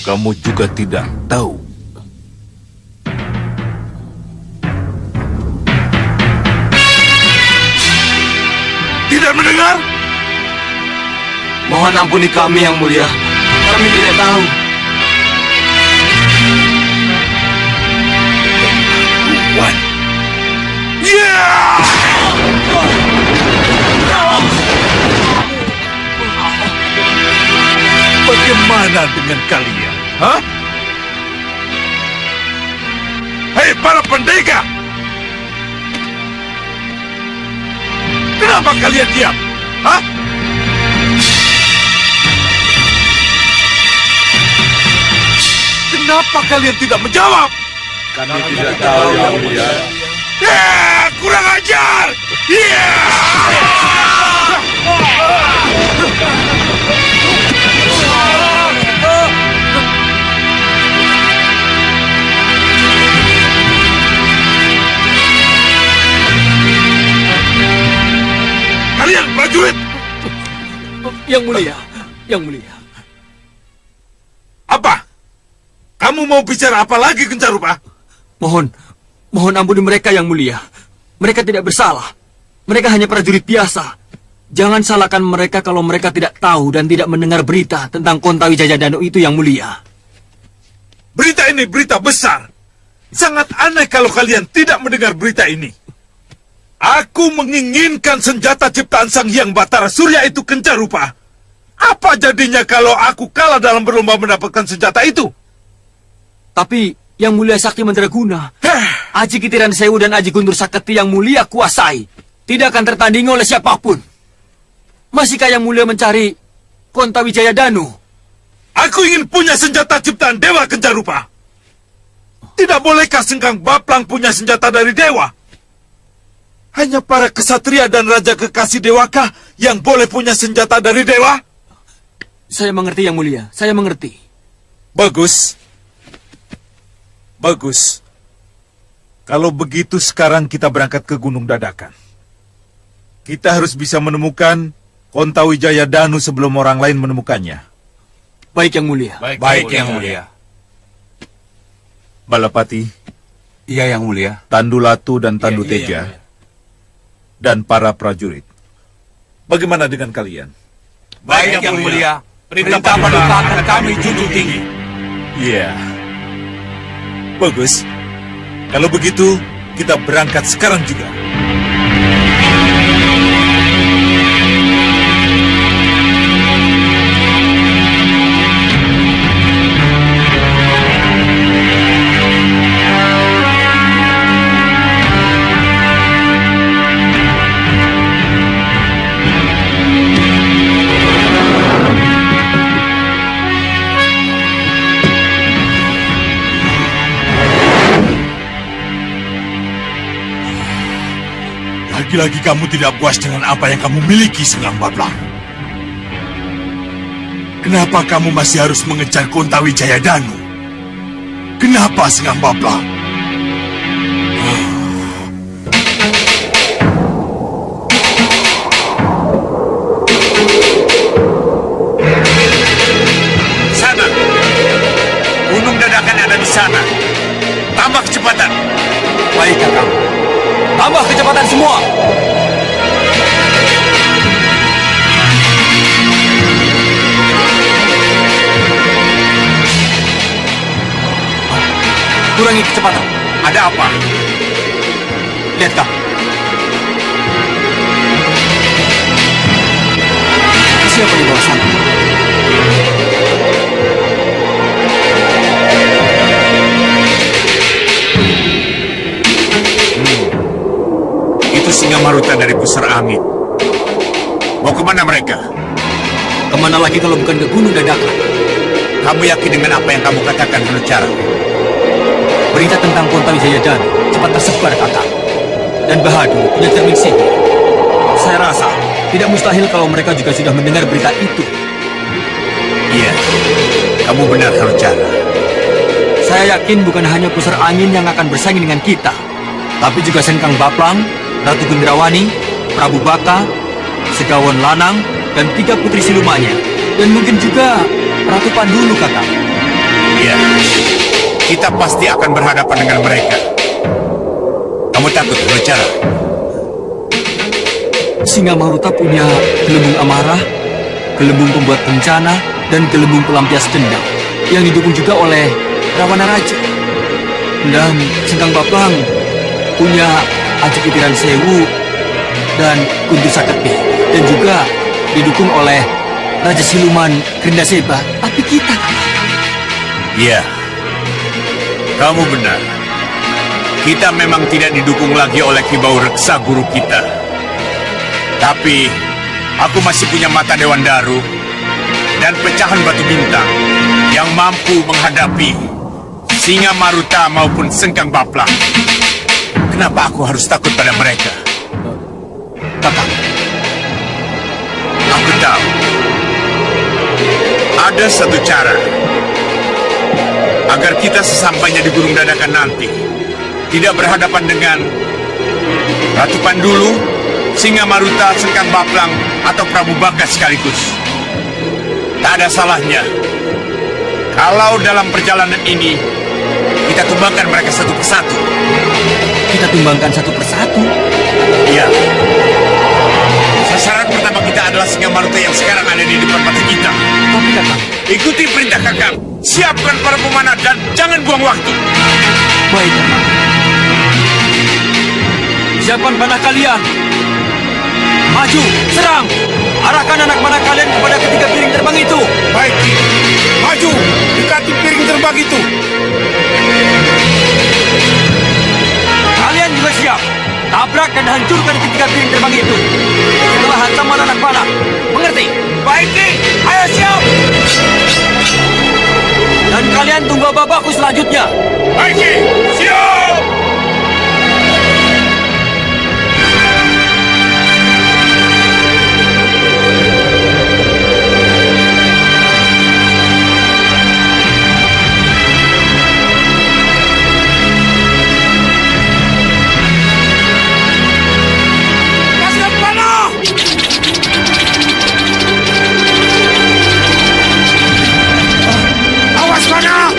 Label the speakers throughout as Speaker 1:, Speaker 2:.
Speaker 1: Kamu juga tidak tahu. Tidak mendengar?
Speaker 2: Mohon ampuni kami, Yang Mulia. Kami tidak tahu.
Speaker 1: Tuan. Bagaimana dengan kalian? Hah? Hei para pendekar! Kenapa kalian diam? Hah? Kenapa kalian tidak menjawab?
Speaker 3: Kami tidak tahu, Yang Mulia.
Speaker 1: Kurang ajar! Kalian prajurit!
Speaker 2: Yang Mulia, Yang Mulia.
Speaker 1: Apa? Kamu mau bicara apa lagi, Kencarupa?
Speaker 2: Mohon ampuni mereka, Yang Mulia. Mereka tidak bersalah. Mereka hanya prajurit biasa. Jangan salahkan mereka kalau mereka tidak tahu dan tidak mendengar berita tentang Kontawijaya Danu itu, Yang Mulia.
Speaker 1: Berita ini berita besar. Sangat aneh kalau kalian tidak mendengar berita ini. Aku menginginkan senjata ciptaan Sang Hyang Batara Surya itu, Kencarupa. Apa jadinya kalau aku kalah dalam berlomba mendapatkan senjata itu?
Speaker 2: Tapi Yang Mulia Sakti Mandraguna, Aji Kitiran Sewu dan Aji Guntur Saketi Yang Mulia kuasai tidak akan tertandingi oleh siapapun. Masihkah Yang Mulia mencari Kontawijaya Danu?
Speaker 1: Aku ingin punya senjata ciptaan Dewa, Kencarupa. Tidak bolehkah Sengkang Baplang punya senjata dari Dewa? Hanya para kesatria dan raja kekasih Dewakah yang boleh punya senjata dari Dewa?
Speaker 2: Saya mengerti, Yang Mulia. Saya mengerti.
Speaker 1: Bagus. Bagus. Kalau begitu sekarang kita berangkat ke Gunung Dadakan. Kita harus bisa menemukan Kontawijaya Danu sebelum orang lain menemukannya.
Speaker 2: Baik, Yang Mulia.
Speaker 3: Baik, Yang Mulia.
Speaker 1: Balapati,
Speaker 3: Iya, Yang Mulia.
Speaker 1: Tandu Latu dan Tandu Teja, dan para prajurit. Bagaimana dengan kalian?
Speaker 3: Baik, Yang Mulia. Perintah Paduka akan kami junjung tinggi.
Speaker 1: Iya. Bagus. Kalau begitu, kita berangkat sekarang juga. Lagi-lagi kamu tidak puas dengan apa yang kamu miliki, Sengkang Baplang. Kenapa kamu masih harus mengejar Kontawijaya Danu? Kenapa, Sengkang Baplang? Sana! Gunung Dadakan ada di sana. Tambah kecepatan.
Speaker 2: Baik, Kakang. Tambah kecepatan semua. Kurangi kecepatan.
Speaker 1: Ada apa?
Speaker 2: Lihat, Kak. Siapa di bawah sana?
Speaker 1: Itu Singa Maruta dari Pusar Angin. Mau kemana mereka?
Speaker 2: Kemana lagi kalau bukan ke Gunung Dadakan?
Speaker 1: Kamu yakin dengan apa yang kamu katakan, Hanucara?
Speaker 2: Berita tentang Kontawijaya Danu cepat tersebar, Kakang. Dan Bahadur punya cermin sihir. Saya rasa tidak mustahil kalau mereka juga sudah mendengar berita itu.
Speaker 1: Iya, kamu benar, Hanucara.
Speaker 2: Saya yakin bukan hanya Pusar Angin yang akan bersaing dengan kita, tapi juga Sengkang Baplang, Ratu Gendrawani, Prabu Baka, Segawon Lanang, dan 3 putri silumannya. Dan mungkin juga Ratu Pandulu, Kakang.
Speaker 3: kita pasti akan berhadapan dengan mereka. Kamu takut berbicara?
Speaker 2: Singa Maruta punya gelembung amarah, gelembung pembuat bencana, dan gelembung pelampias dendam yang didukung juga oleh Rawana Raja. Dan Sengkang Baplang punya Aji Kitiran Sewu dan Guntur Saketi, dan juga didukung oleh Raja Siluman Gerinda Seba. Tapi kita
Speaker 3: Iya, kamu benar. Kita memang tidak didukung lagi oleh Kibau Reksa guru kita. Tapi aku masih punya mata Dewan Daru dan pecahan batu bintang yang mampu menghadapi Singa Maruta maupun Sengkang Baplang. Kenapa aku harus takut pada mereka?
Speaker 2: Kakang,
Speaker 3: Aku tahu ada satu cara agar kita sesampainya di Gunung Dadakan nanti tidak berhadapan dengan Ratu Pandulu, Singa Maruta, Sengkang Baplang, atau Prabu Bagas sekaligus. Tak ada salahnya kalau dalam perjalanan ini kita tumbangkan mereka satu persatu.
Speaker 2: kita tumbangkan satu persatu.
Speaker 3: Ya. Sasaran pertama kita adalah Singa Maruta yang sekarang ada di depan mata kita.
Speaker 2: Tapi Kakang,
Speaker 3: Ikuti perintah Kakang. Siapkan para pemanah dan jangan buang waktu.
Speaker 2: baik Kakang. Siapkan panah kalian. Maju, serang. Arahkan anak panah kalian kepada ketiga piring terbang itu.
Speaker 3: Baik, Ki. Maju, dekati piring terbang itu.
Speaker 2: Kalian juga siap. Tabrak dan hancurkan ketiga piring terbang itu. Setelah hantaman anak panah. Mengerti?
Speaker 3: Baik, Ki. Ayo siap.
Speaker 2: Dan kalian tunggu babakku selanjutnya.
Speaker 3: Baik, Ki. Siap. Pasukan panah. Awas panah.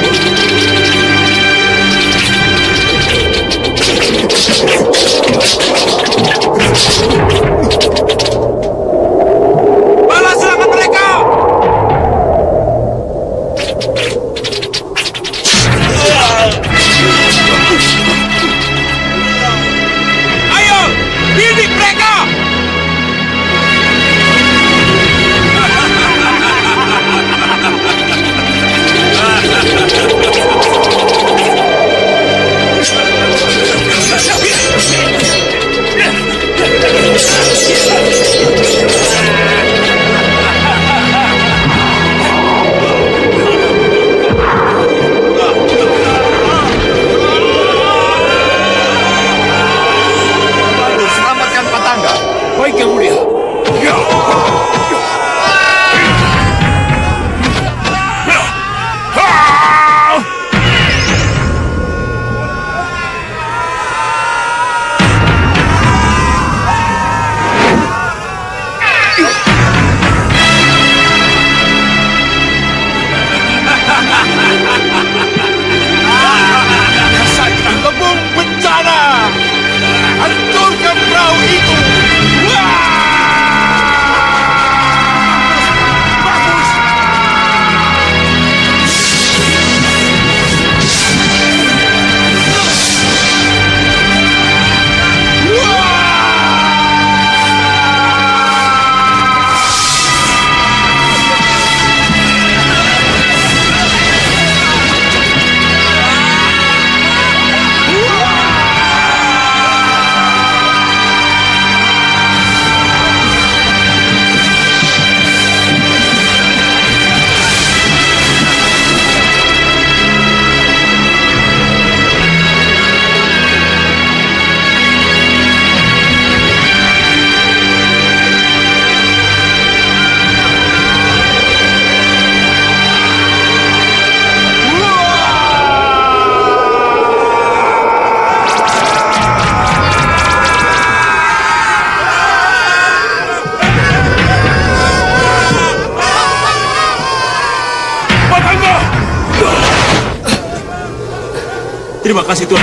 Speaker 2: Terima kasih Tuan.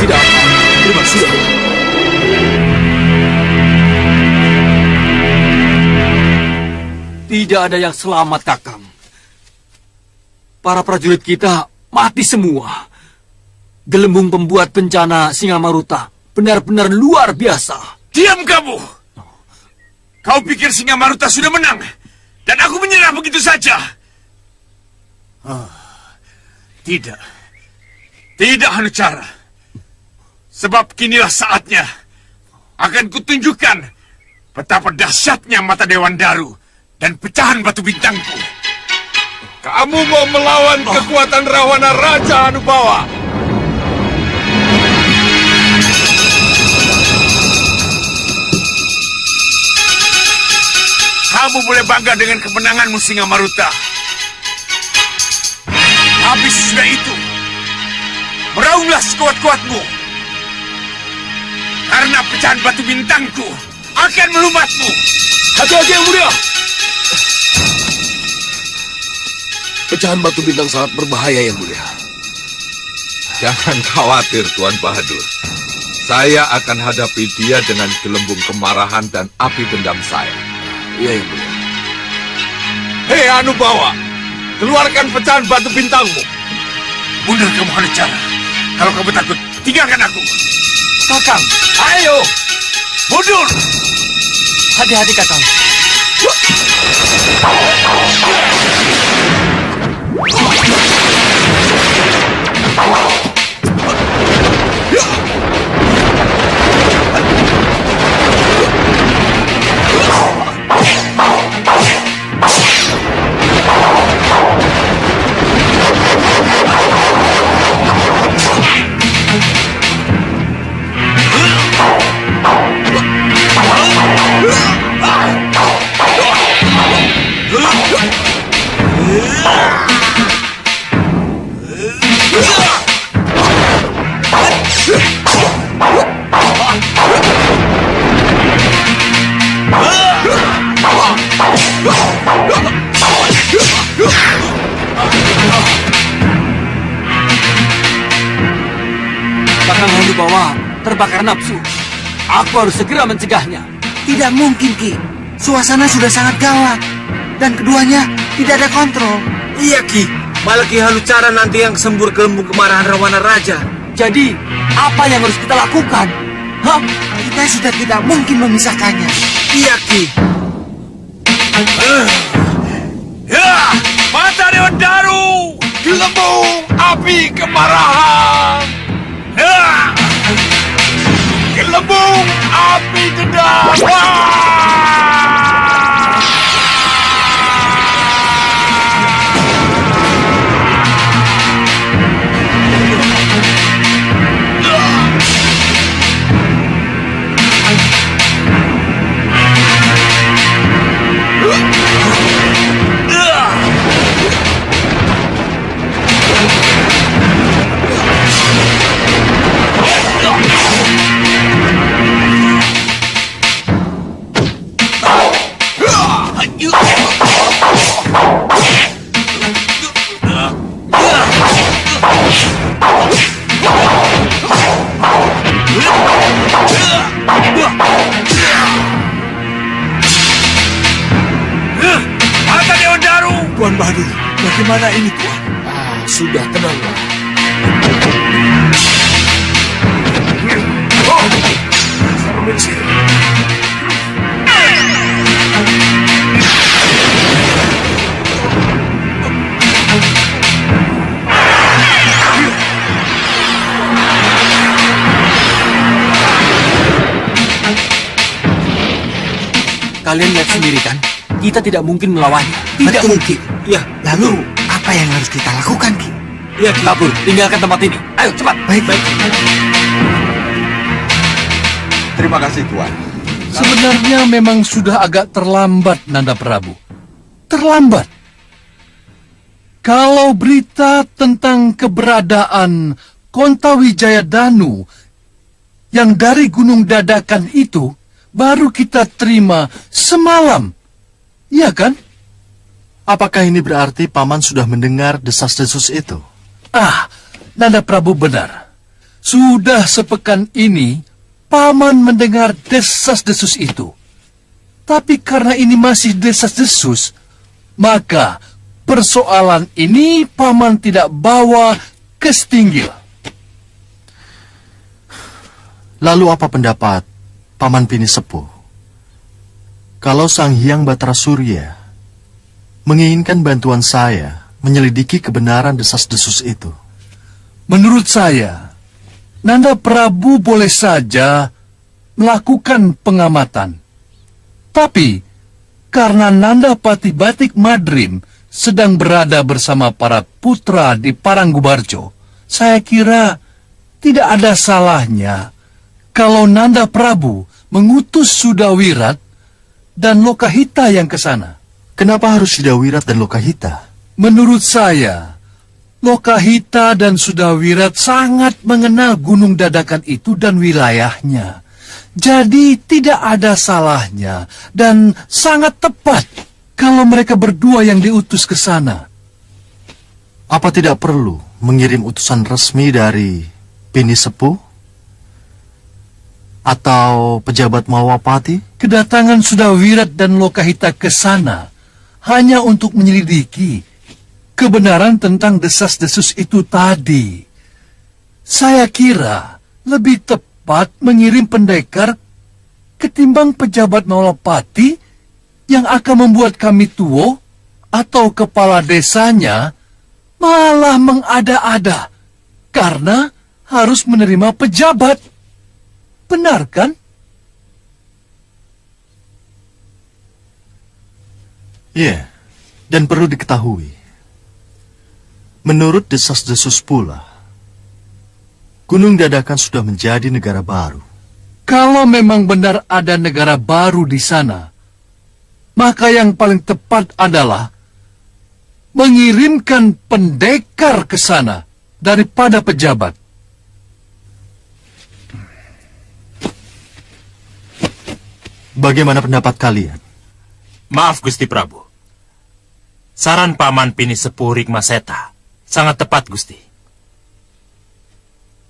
Speaker 2: Tidak apa. Terima kasih. Tidak ada yang selamat, Kakang. Para prajurit kita mati semua. Gelembung pembuat bencana Singamaruta benar-benar luar biasa.
Speaker 3: Diam kamu! Kau pikir Singamaruta sudah menang? Dan aku menyerah begitu saja? Tidak. Tidak, Hanucara. Sebab kinilah saatnya. Akan kutunjukkan betapa dahsyatnya mata Dewan Daru dan pecahan batu bintangku.
Speaker 1: Kamu mau melawan kekuatan Rawana Raja Anubawa?
Speaker 3: Kamu boleh bangga dengan kemenanganmu, Singamaruta. Tapi sesudah itu, meraunglah sekuat-kuatmu. Karena pecahan batu bintangku akan melumatmu.
Speaker 4: Hati-hati yang mulia. Pecahan batu bintang sangat berbahaya yang mulia.
Speaker 5: Jangan khawatir, Tuan Bahadur. Saya akan hadapi dia dengan gelembung kemarahan dan api dendam saya.
Speaker 4: Iya yang mulia.
Speaker 1: Hei Anubawa, keluarkan pecahan batu bintangmu.
Speaker 3: Mundur kamu, Hanucara. Kalau kamu takut, tinggalkan aku.
Speaker 2: Kakang,
Speaker 3: Ayo, mundur.
Speaker 2: hati-hati Kakang. Kakang Hanubawa terbakar nafsu. Aku harus segera mencegahnya.
Speaker 6: Tidak mungkin, Ki. Suasana sudah sangat gawat. Dan keduanya tidak ada kontrol.
Speaker 7: Iya, Ki. Malah Ki Hanucara nanti yang sembur gelembung kemarahan Rawana Raja.
Speaker 2: Jadi, apa yang harus kita lakukan? Hah?
Speaker 6: Kita sudah tidak mungkin memisahkannya.
Speaker 7: Iya, Ki.
Speaker 3: Ya, mata Dewan Daru.
Speaker 1: Gelembung api kemarahan.
Speaker 3: Ya,
Speaker 1: Gelembung api dendam.
Speaker 3: mata Dewan Daru.
Speaker 1: Tuan Bahadur, bagaimana ini Tuan?
Speaker 4: Sudah tenanglah.
Speaker 2: Kalian lihat sendiri kan? Kita tidak mungkin melawannya.
Speaker 6: Tidak mungkin.
Speaker 7: Ya,
Speaker 6: Lalu, apa yang harus kita lakukan, Ki?
Speaker 7: iya, Ki.
Speaker 2: Kabur, tinggalkan tempat ini. Ayo, cepat.
Speaker 6: Baik.
Speaker 5: Terima kasih, Tuan.
Speaker 8: Sebenarnya memang sudah agak terlambat, Nanda Prabu. Terlambat. Kalau berita tentang keberadaan Kontawijaya Danu yang dari Gunung Dadakan itu baru kita terima semalam. Iya kan?
Speaker 9: Apakah ini berarti Paman sudah mendengar desas-desus itu?
Speaker 8: Ah, Nanda Prabu benar. Sudah sepekan ini, Paman mendengar desas-desus itu. Tapi karena ini masih desas-desus, maka persoalan ini Paman tidak bawa ke Setinggil.
Speaker 9: Lalu apa pendapat Paman Pini Sepuh? Kalau Sang Hyang Batara Surya menginginkan bantuan saya menyelidiki kebenaran desas-desus itu.
Speaker 8: Menurut saya, Nanda Prabu boleh saja melakukan pengamatan. Tapi, karena Nanda Pati Batik Madrim sedang berada bersama para putra di Paranggubarjo, saya kira tidak ada salahnya kalau Nanda Prabu mengutus Sudawirat dan Lokahita yang ke sana.
Speaker 9: Kenapa harus Sudawirat dan Lokahita?
Speaker 8: Menurut saya, Lokahita dan Sudawirat sangat mengenal Gunung Dadakan itu dan wilayahnya. Jadi tidak ada salahnya dan sangat tepat kalau mereka berdua yang diutus ke sana.
Speaker 9: Apa tidak perlu mengirim utusan resmi dari Pini Sepuh? Atau pejabat Mawapati?
Speaker 8: Kedatangan Sudawirat dan Lokahita ke sana hanya untuk menyelidiki kebenaran tentang desas-desus itu tadi. Saya kira lebih tepat mengirim pendekar ketimbang pejabat Mawapati yang akan membuat kami tuo atau kepala desanya malah mengada-ada karena harus menerima pejabat. Benar kan?
Speaker 9: Ya, dan perlu diketahui, menurut desas-desus pula, Gunung Dadakan sudah menjadi negara baru.
Speaker 8: Kalau memang benar ada negara baru di sana, maka yang paling tepat adalah mengirimkan pendekar ke sana daripada pejabat.
Speaker 9: Bagaimana pendapat kalian?
Speaker 10: Maaf Gusti Prabu. Saran Paman Pini Sepuh Rikmaseta sangat tepat Gusti.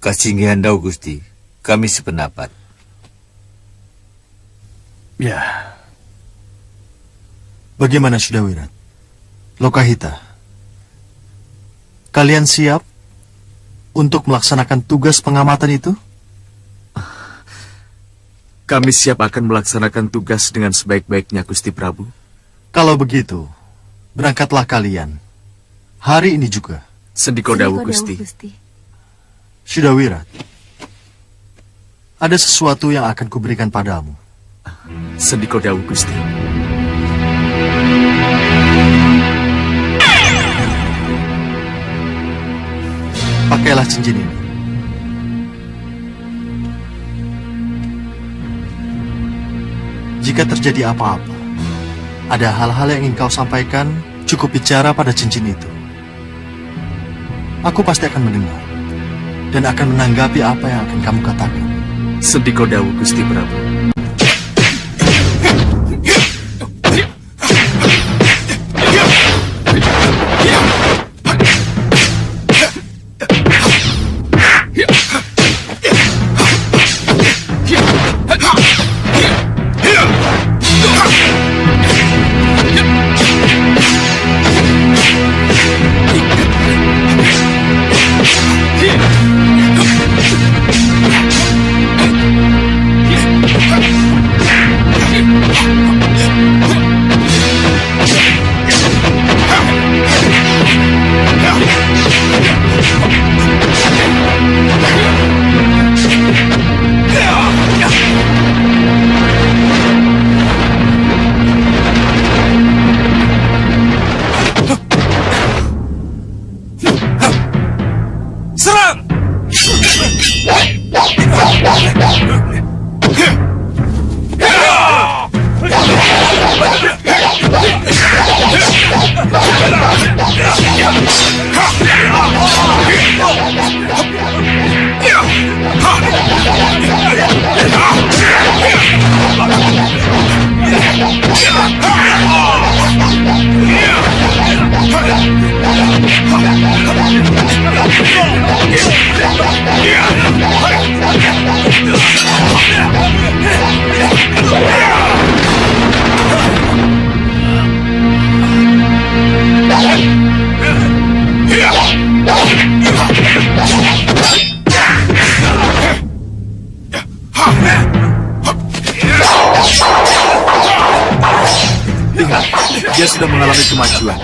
Speaker 6: Kasinggihan dau Gusti, kami sependapat.
Speaker 8: Ya.
Speaker 9: Bagaimana Sudawirat? Lokahita? Kalian siap untuk melaksanakan tugas pengamatan itu?
Speaker 11: Kami siap akan melaksanakan tugas dengan sebaik-baiknya, Gusti Prabu.
Speaker 9: Kalau begitu, berangkatlah kalian. Hari ini juga.
Speaker 11: Sendiko dawuh, Gusti.
Speaker 9: Sudawirat, ada sesuatu yang akan kuberikan padamu.
Speaker 11: Sendiko dawuh, Gusti.
Speaker 9: Pakailah cincin ini. Jika terjadi apa-apa, ada hal-hal yang ingin kau sampaikan, cukup bicara pada cincin itu. Aku pasti akan mendengar dan akan menanggapi apa yang akan kamu katakan.
Speaker 11: Sendiko dawuh, Gusti Prabu.
Speaker 3: Yeah!
Speaker 11: Dia sudah mengalami kemajuan.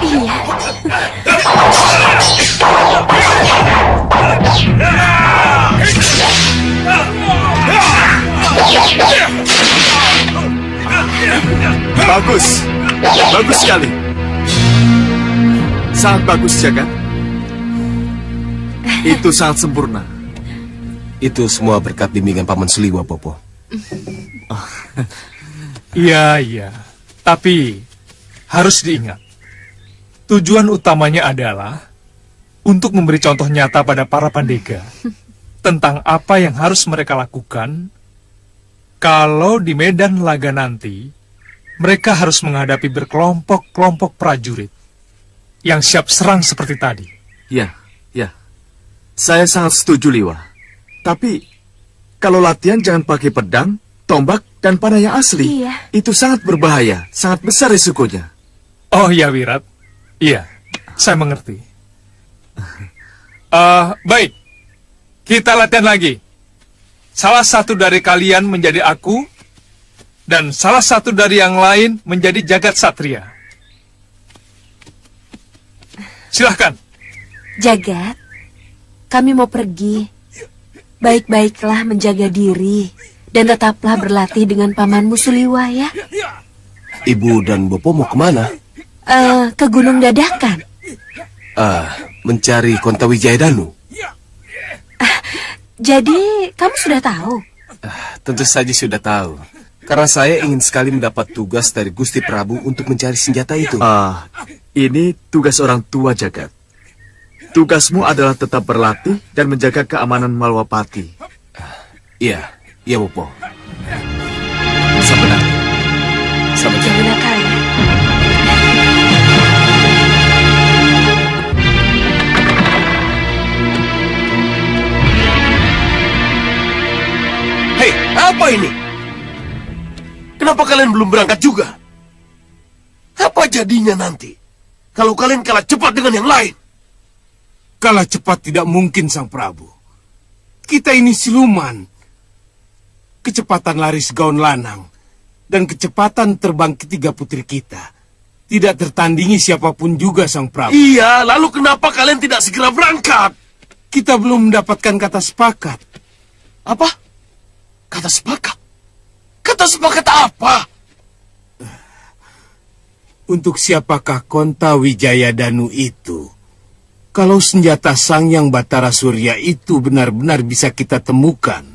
Speaker 12: Iya.
Speaker 11: Bagus. Bagus sekali. Sangat bagus, Jaka. Itu sangat sempurna.
Speaker 4: Itu semua berkat bimbingan Paman Seliwa, Popo.
Speaker 8: Iya. Tapi harus diingat, tujuan utamanya adalah untuk memberi contoh nyata pada para pandega tentang apa yang harus mereka lakukan kalau di medan laga nanti mereka harus menghadapi berkelompok-kelompok prajurit yang siap serang seperti tadi.
Speaker 11: Ya. Saya sangat setuju, Liwa. Tapi, kalau latihan jangan pakai pedang, tombak, dan panah yang asli.
Speaker 12: Iya.
Speaker 11: Itu sangat berbahaya, sangat besar risikonya.
Speaker 8: Oh ya, Wirat. Iya, saya mengerti. Baik, kita latihan lagi. Salah satu dari kalian menjadi aku, dan salah satu dari yang lain menjadi Jagat Satria. Silahkan.
Speaker 12: Jagat, kami mau pergi. Baik-baiklah menjaga diri dan tetaplah berlatih dengan pamanmu Suliwa ya.
Speaker 4: Ibu dan Bopo mau kemana?
Speaker 12: Ke Gunung Dadakan.
Speaker 4: Mencari Kontawijaya Danu.
Speaker 12: Jadi kamu sudah tahu?
Speaker 4: Tentu saja sudah tahu. Karena saya ingin sekali mendapat tugas dari Gusti Prabu untuk mencari senjata itu.
Speaker 11: Ini tugas orang tua, Jagat. Tugasmu adalah tetap berlatih dan menjaga keamanan Malwapati.
Speaker 4: Iya, Bopo.
Speaker 11: Sampai nanti.
Speaker 4: Sampai
Speaker 12: Jangan nakal ya.
Speaker 4: Hei, apa ini? Kenapa kalian belum berangkat juga? Apa jadinya nanti kalau kalian kalah cepat dengan yang lain?
Speaker 13: Kalah cepat tidak mungkin, Sang Prabu. Kita ini siluman. Kecepatan lari segaun lanang dan kecepatan terbang ketiga putri kita tidak tertandingi siapapun juga, Sang Prabu.
Speaker 4: Iya, lalu kenapa kalian tidak segera berangkat?
Speaker 13: Kita belum mendapatkan kata sepakat.
Speaker 4: Apa? Kata sepakat? Kata sepakat apa?
Speaker 13: Untuk siapakah Kontawijaya Danu itu? Kalau senjata Sang Hyang Batara Surya itu benar-benar bisa kita temukan.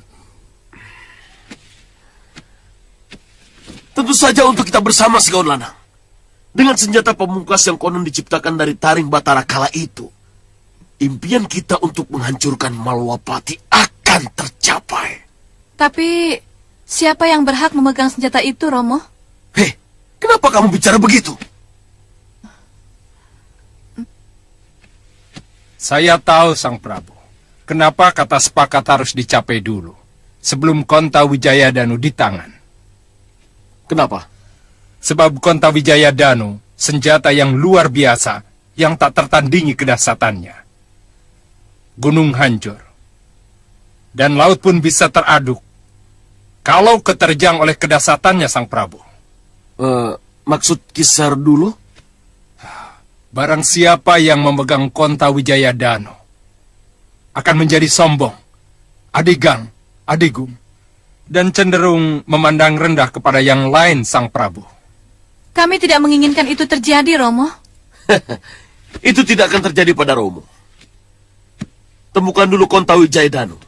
Speaker 4: Tentu saja untuk kita bersama Segaun Lanang. Dengan senjata pemungkas yang konon diciptakan dari taring Batara kala itu, impian kita untuk menghancurkan Malwapati akan tercapai.
Speaker 12: Tapi siapa yang berhak memegang senjata itu, Romo?
Speaker 4: Hei, kenapa kamu bicara begitu?
Speaker 8: Saya tahu, Sang Prabu. Kenapa kata sepakat harus dicapai dulu, sebelum Kontawijaya Danu di tangan.
Speaker 4: Kenapa?
Speaker 8: Sebab Kontawijaya Danu, senjata yang luar biasa, yang tak tertandingi kedahsyatannya. Gunung hancur. Dan laut pun bisa teraduk, kalau keterjang oleh kedahsyatannya, Sang Prabu.
Speaker 4: Maksud Kisar dulu?
Speaker 8: Barang siapa yang memegang Kontawijaya Danu akan menjadi sombong, adigang, adigung, dan cenderung memandang rendah kepada yang lain, Sang Prabu.
Speaker 12: Kami tidak menginginkan itu terjadi, Romo.
Speaker 4: Itu tidak akan terjadi pada Romo. Temukan dulu Kontawijaya Danu.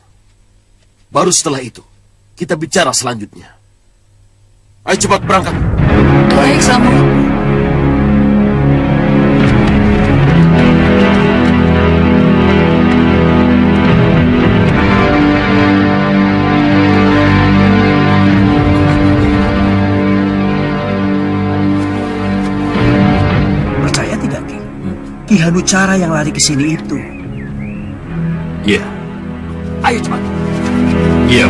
Speaker 4: Baru setelah itu, kita bicara selanjutnya. Ayo cepat berangkat.
Speaker 12: Baik, Romo.
Speaker 6: Ki Hanucara yang lari ke sini itu.
Speaker 3: Iya.
Speaker 6: Ayo cepat.
Speaker 3: Iya.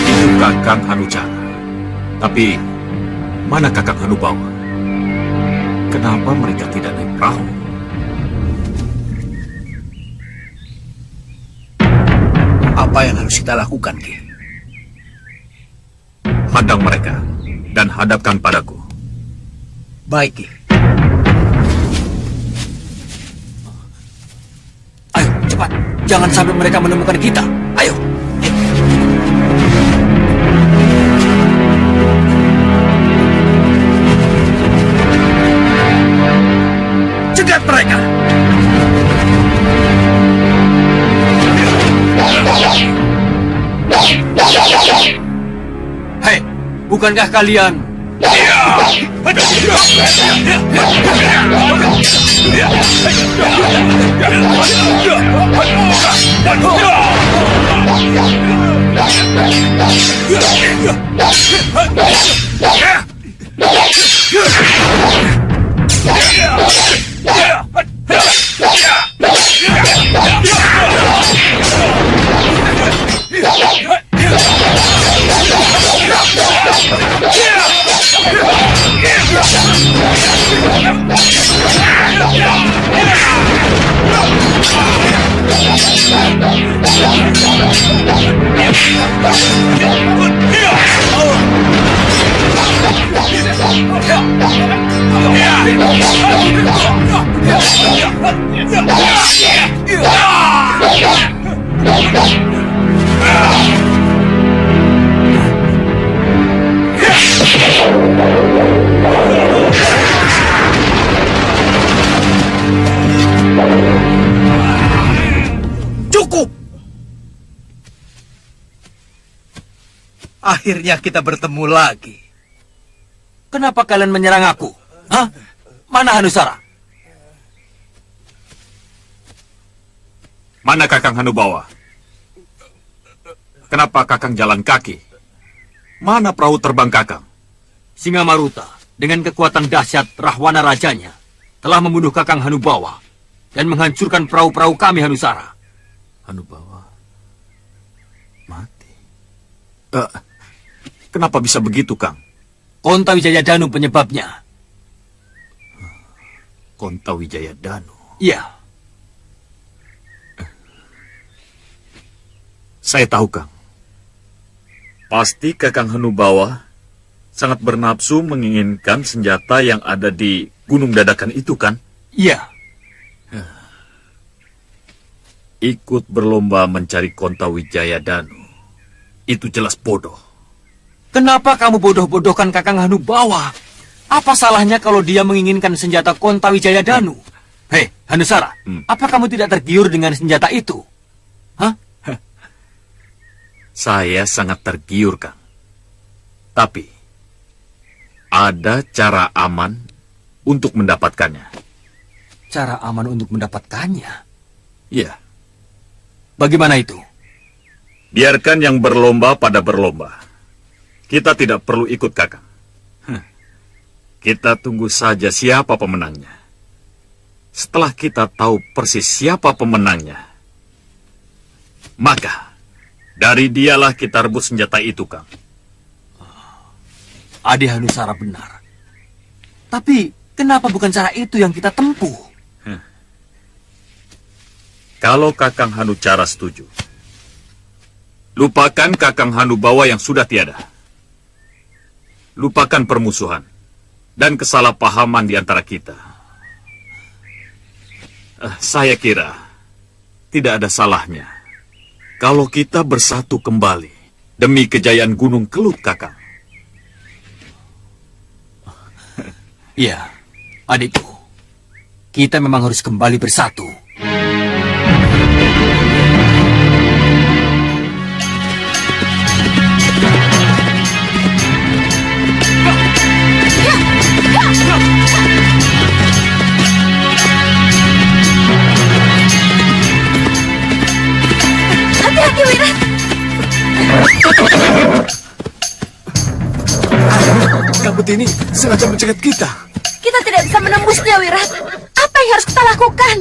Speaker 3: Itu Kakang Hanucara. Tapi mana Kakang Hanubawa? Kenapa mereka tidak naik perahu?
Speaker 6: Apa yang harus kita lakukan, Ki?
Speaker 3: Hadang mereka dan hadapkan padaku.
Speaker 7: Baik, Ki.
Speaker 2: Ayo, cepat. Jangan sampai mereka menemukan kita. Ayo.
Speaker 1: Cegat mereka!
Speaker 2: Hei, bukankah kalian...
Speaker 7: Cukup! Akhirnya kita bertemu lagi.
Speaker 2: Kenapa kalian menyerang aku? Hah? Mana Hanusara?
Speaker 3: Mana Kakang Hanubawa? Kenapa Kakang jalan kaki? Mana perahu terbang Kakang?
Speaker 2: Singa Maruta dengan kekuatan dahsyat Rahwana rajanya telah membunuh Kakang Hanubawa dan menghancurkan perahu-perahu kami Hanusara.
Speaker 3: Hanubawa mati. Kenapa bisa begitu, Kang?
Speaker 2: Konta Wijaya Danu penyebabnya.
Speaker 3: Konta Wijaya Danu?
Speaker 2: Iya.
Speaker 3: Saya tahu, Kang. Pasti Kakang Hanubawa sangat bernafsu menginginkan senjata yang ada di Gunung Dadakan itu, kan?
Speaker 2: Iya.
Speaker 3: Ikut berlomba mencari Konta Wijaya Danu. Itu jelas bodoh.
Speaker 2: Kenapa kamu bodoh-bodohkan Kakang Hanubawa? Apa salahnya kalau dia menginginkan senjata Konta Wijaya Danu? Hei, Hanusara, apa kamu tidak tergiur dengan senjata itu? Hah?
Speaker 3: Saya sangat tergiur, Kang. Tapi, ada cara aman untuk mendapatkannya.
Speaker 2: Cara aman untuk mendapatkannya?
Speaker 3: Iya.
Speaker 2: Bagaimana itu?
Speaker 3: Biarkan yang berlomba pada berlomba. Kita tidak perlu ikut, Kakang. Kita tunggu saja siapa pemenangnya. Setelah kita tahu persis siapa pemenangnya, maka dari dialah kita rebut senjata itu, Kang.
Speaker 2: Adi Hanusara benar. Tapi kenapa bukan cara itu yang kita tempuh?
Speaker 3: Kalau Kakang Hanucara setuju, lupakan Kakang Hanubawa yang sudah tiada. Lupakan permusuhan dan kesalahpahaman di antara kita. Saya kira tidak ada salahnya kalau kita bersatu kembali demi kejayaan Gunung Kelut, Kakang.
Speaker 2: Iya, adikku. Kita memang harus kembali bersatu.
Speaker 12: Hati-hati, Wira.
Speaker 11: Kabut ini sengaja mencegat kita.
Speaker 12: Kita tidak bisa menembusnya, Wira. Apa yang harus kita lakukan?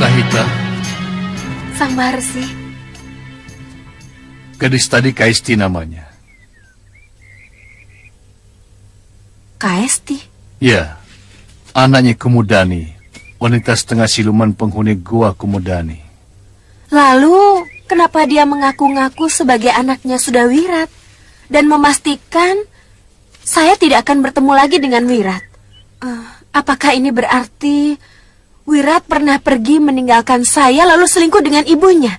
Speaker 8: Mokahita,
Speaker 12: Sang Maharsi.
Speaker 8: gadis tadi Kaisti namanya.
Speaker 12: Kaisti?
Speaker 8: Ya, anaknya Kumudani, wanita setengah siluman penghuni gua Kumudani.
Speaker 12: Lalu, kenapa dia mengaku-ngaku sebagai anaknya Sudawirat dan memastikan saya tidak akan bertemu lagi dengan Wirat? Apakah ini berarti Wirat pernah pergi meninggalkan saya lalu selingkuh dengan ibunya?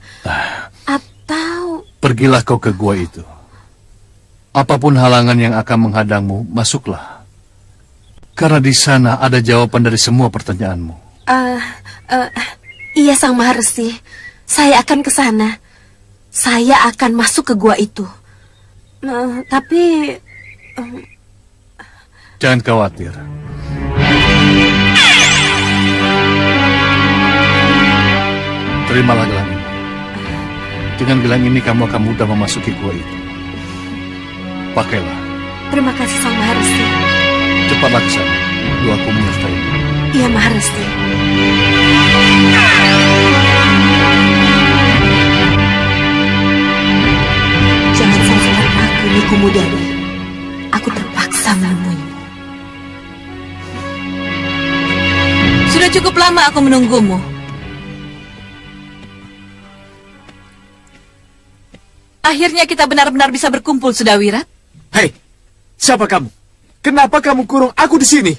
Speaker 12: Atau...
Speaker 8: Pergilah kau ke gua itu. Apapun halangan yang akan menghadangmu, masuklah. Karena di sana ada jawaban dari semua pertanyaanmu.
Speaker 12: Iya, Sang Maharsi. Saya akan ke sana. Saya akan masuk ke gua itu. Tapi...
Speaker 8: Jangan khawatir. Terimalah gelang ini. Dengan gelang ini kamu akan mudah memasuki gua itu. Pakailah.
Speaker 12: Terima kasih, Sang Maharsi.
Speaker 8: Cepatlah ke sana. Aku menyertaimu.
Speaker 12: Iya, Maharsi. Jangan salahkan aku, Nikumudani. Aku terpaksa menemuimu.
Speaker 14: Sudah cukup lama aku menunggumu. Akhirnya kita benar-benar bisa berkumpul, Sudawirat.
Speaker 11: Hei, siapa kamu? Kenapa kamu kurung aku di sini?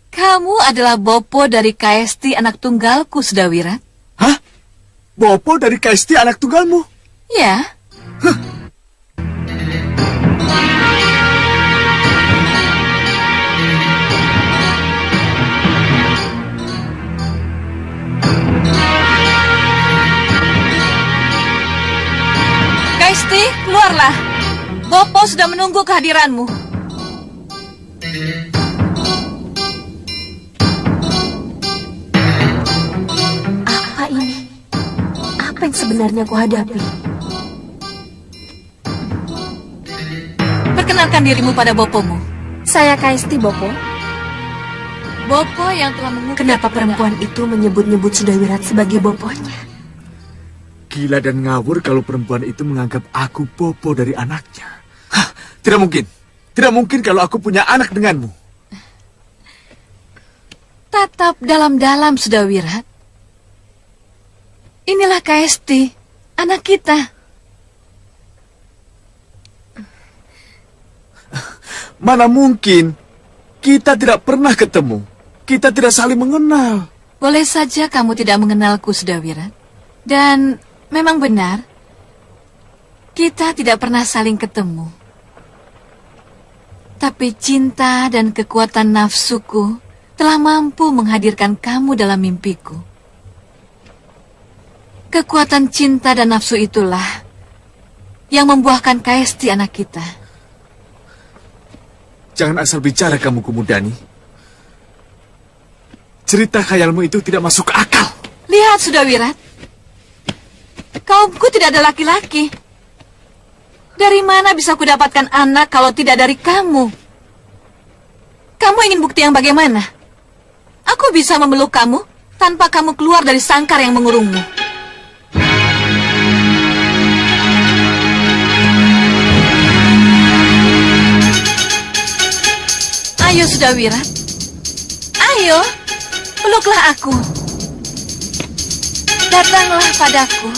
Speaker 14: Kamu adalah Bopo dari Kaisti anak tunggalku, Sudawirat.
Speaker 11: Hah? Bopo dari Kaisti anak tunggalmu?
Speaker 14: Ya. Kaisti, keluarlah. Bopo sudah menunggu kehadiranmu.
Speaker 12: Apa ini? Apa yang sebenarnya aku hadapi?
Speaker 14: Perkenalkan dirimu pada Bopomu.
Speaker 12: Saya Kaisti, Bopo.
Speaker 14: Bopo yang telah mengukir...
Speaker 12: Kenapa perempuan itu menyebut-nyebut Sudawirat sebagai Boponya?
Speaker 11: Gila dan ngawur kalau perempuan itu menganggap aku Bopo dari anaknya. Hah, tidak mungkin. Tidak mungkin kalau aku punya anak denganmu.
Speaker 14: Tatap dalam-dalam, Sudawirat. Inilah Kaisti, anak kita.
Speaker 11: Mana mungkin? Kita tidak pernah ketemu. Kita tidak saling mengenal.
Speaker 14: Boleh saja kamu tidak mengenalku, Sudawirat. Dan memang benar, kita tidak pernah saling ketemu. Tapi cinta dan kekuatan nafsuku telah mampu menghadirkan kamu dalam mimpiku. Kekuatan cinta dan nafsu itulah yang membuahkan Kaisti anak kita.
Speaker 11: Jangan asal bicara kamu, Kumudani. Cerita khayalmu itu tidak masuk akal.
Speaker 14: Lihat, Sudawirat. Kaumku tidak ada laki-laki. Dari mana bisa aku dapatkan anak kalau tidak dari kamu? Kamu ingin bukti yang bagaimana? Aku bisa memeluk kamu tanpa kamu keluar dari sangkar yang mengurungmu. Ayo, Sudawirat. Ayo, peluklah aku. Datanglah padaku.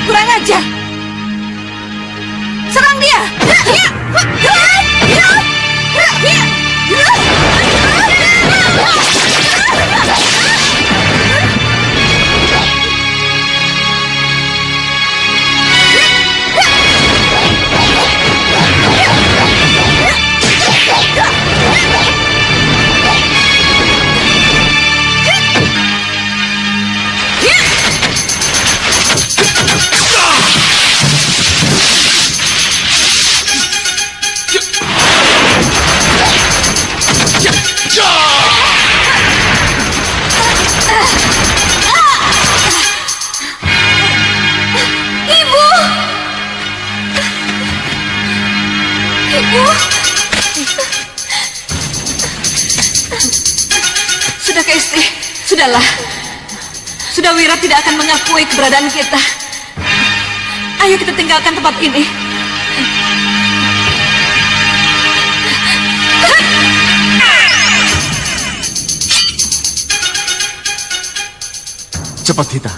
Speaker 14: Kurang ajar. Serang dia. Sudah Kesti, sudahlah. Sudah Wira tidak akan mengakui keberadaan kita. Ayo kita tinggalkan tempat ini.
Speaker 11: Cepat Hita.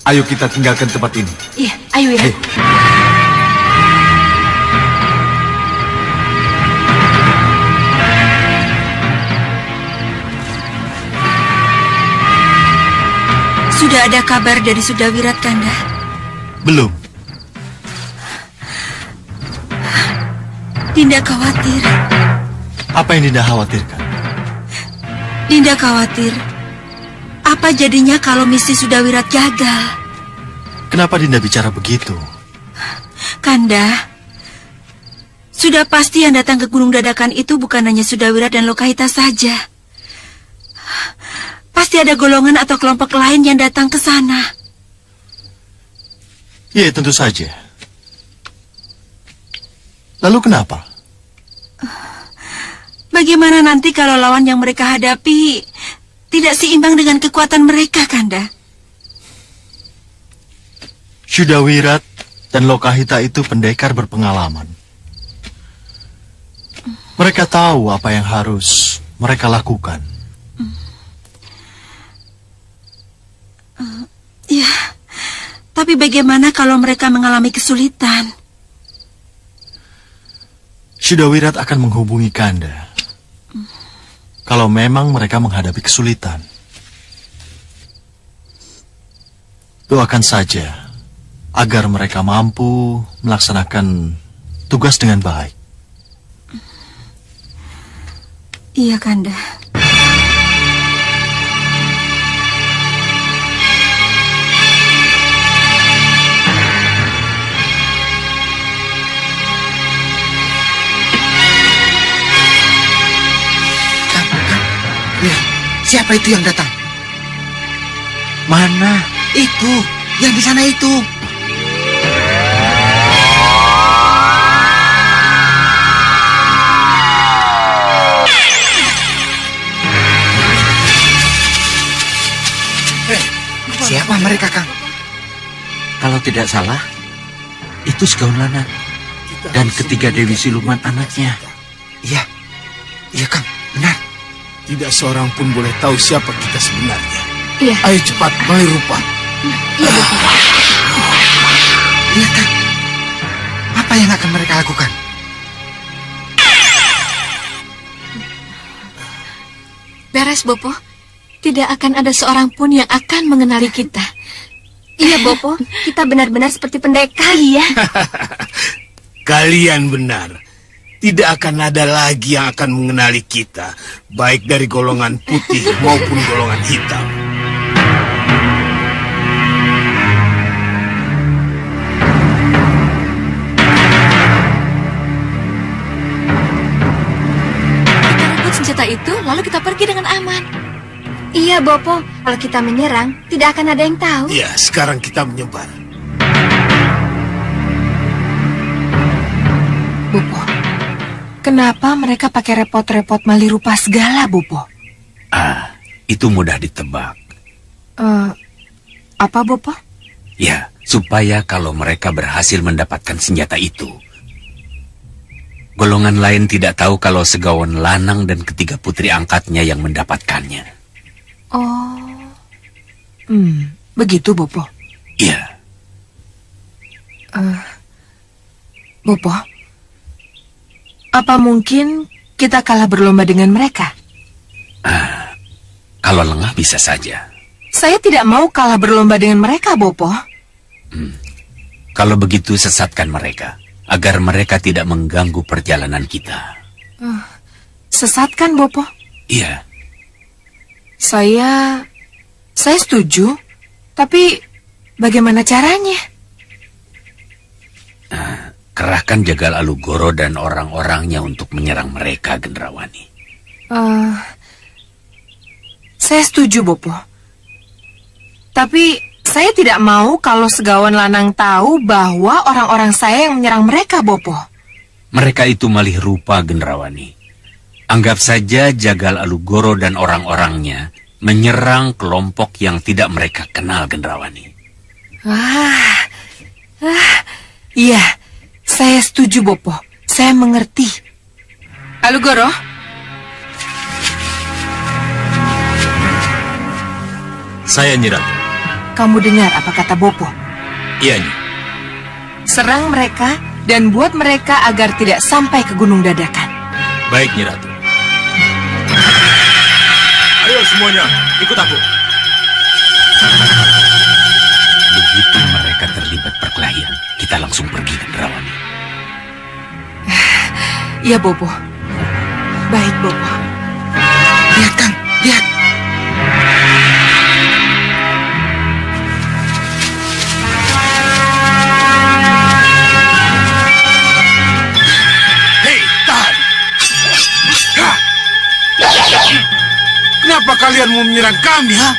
Speaker 11: Ayo kita tinggalkan tempat ini.
Speaker 14: Iya, ayo Wira.
Speaker 11: Ayo.
Speaker 15: Sudah ada kabar dari Sudawirat, Kanda?
Speaker 9: Belum.
Speaker 15: Dinda khawatir.
Speaker 9: Apa yang Dinda khawatirkan?
Speaker 15: Dinda khawatir. Apa jadinya kalau misi Sudawirat gagal?
Speaker 9: Kenapa Dinda bicara begitu?
Speaker 15: Kanda, sudah pasti yang datang ke Gunung Dadakan itu bukan hanya Sudawirat dan Lokahita saja. Pasti ada golongan atau kelompok lain yang datang ke sana.
Speaker 9: Ya, tentu saja. Lalu kenapa?
Speaker 15: Bagaimana nanti kalau lawan yang mereka hadapi tidak seimbang dengan kekuatan mereka, Kanda?
Speaker 9: Sudawirat dan Lokahita itu pendekar berpengalaman. Mereka tahu apa yang harus mereka lakukan.
Speaker 15: Ya, tapi bagaimana kalau mereka mengalami kesulitan?
Speaker 9: Sudawirat akan menghubungi Kanda kalau memang mereka menghadapi kesulitan. Doakan saja agar mereka mampu melaksanakan tugas dengan baik.
Speaker 15: Iya, Kanda.
Speaker 6: Siapa itu yang datang? Mana? Itu, yang di sana itu. Siapa mereka, Kang? Kalau tidak salah, itu Segaun Lanang dan ketiga Dewi Siluman anaknya. Iya, iya Kang, benar.
Speaker 13: Tidak seorang pun boleh tahu siapa kita sebenarnya.
Speaker 14: Iya.
Speaker 13: Ayo cepat, mulai rupa.
Speaker 14: Iya, Bapak.
Speaker 6: Iya, Kang. Apa yang akan mereka lakukan?
Speaker 14: Beres, Bopo. Tidak akan ada seorang pun yang akan mengenali kita.
Speaker 12: Iya, Bopo. Kita benar-benar seperti pendekar.
Speaker 14: Iya.
Speaker 13: Kalian benar. Tidak akan ada lagi yang akan mengenali kita, baik dari golongan putih maupun golongan hitam.
Speaker 14: Kita rebut senjata itu, lalu kita pergi dengan aman.
Speaker 12: Iya, Bopo. Kalau kita menyerang, tidak akan ada yang tahu.
Speaker 13: Ya, sekarang kita menyebar.
Speaker 14: Bopo, kenapa mereka pakai repot-repot mali rupa segala, Bopo?
Speaker 3: Itu mudah ditebak.
Speaker 14: Apa, Bopo?
Speaker 3: Ya, supaya kalau mereka berhasil mendapatkan senjata itu, golongan lain tidak tahu kalau Segawan Lanang dan ketiga putri angkatnya yang mendapatkannya.
Speaker 14: Oh, begitu, Bopo?
Speaker 3: Iya.
Speaker 14: Bopo, apa mungkin kita kalah berlomba dengan mereka?
Speaker 3: Kalau lengah bisa saja.
Speaker 14: Saya tidak mau kalah berlomba dengan mereka, Bopo.
Speaker 3: Kalau begitu sesatkan mereka, agar mereka tidak mengganggu perjalanan kita.
Speaker 14: Sesatkan, Bopo?
Speaker 3: Iya.
Speaker 14: Saya setuju, tapi bagaimana caranya?
Speaker 3: Kerahkan Jagal Alugoro dan orang-orangnya untuk menyerang mereka, Gendrawani.
Speaker 14: Saya setuju, Bopo. Tapi saya tidak mau kalau Segawan Lanang tahu bahwa orang-orang saya yang menyerang mereka, Bopo.
Speaker 6: Mereka itu malih rupa, Gendrawani. Anggap saja Jagal Alugoro dan orang-orangnya menyerang kelompok yang tidak mereka kenal, Gendrawani.
Speaker 15: Iya, saya setuju, Bopo. Saya mengerti. Alugoro?
Speaker 10: Saya Nyi Ratu.
Speaker 15: Kamu dengar apa kata Bopo?
Speaker 10: Iya, Nyi.
Speaker 15: Serang mereka dan buat mereka agar tidak sampai ke Gunung Dadakan.
Speaker 10: Baik, Nyi Ratu.
Speaker 3: Ayo semuanya, ikut aku.
Speaker 6: Begitu mereka terlibat perkelahian, kita langsung pergi, Gendrawani.
Speaker 15: Iya, Bopo. Baik, Bopo.
Speaker 6: Lihat, Kang. Lihat.
Speaker 13: Hei, tahan! Kenapa kalian mau menyerang kami, ha?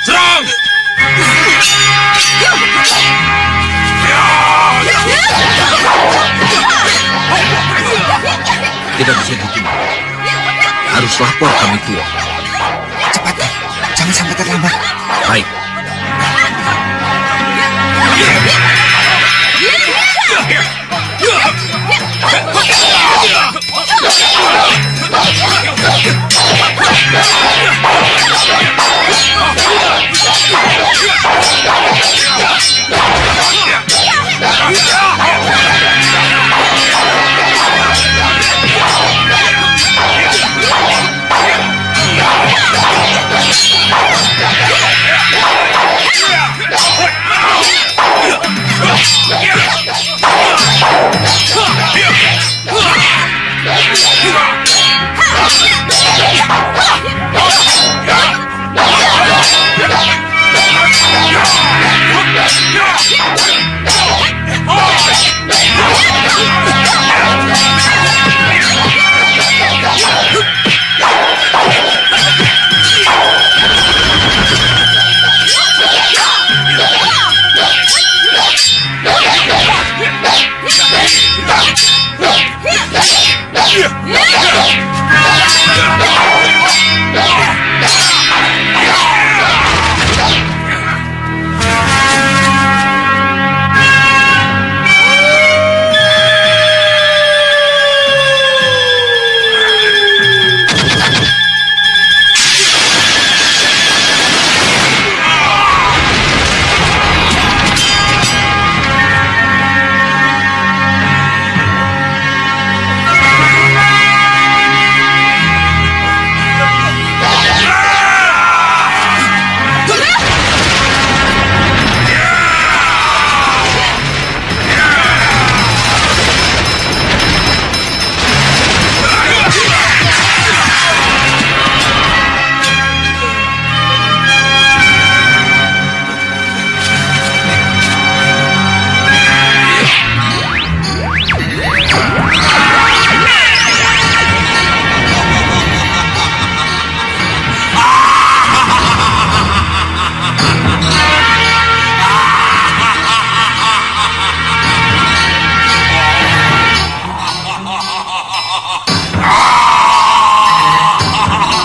Speaker 3: Serang!
Speaker 6: Tidak bisa ditunda. Harus lapor kami tua.
Speaker 16: Cepat, Kang. Jangan sampai terlambat.
Speaker 6: Baik.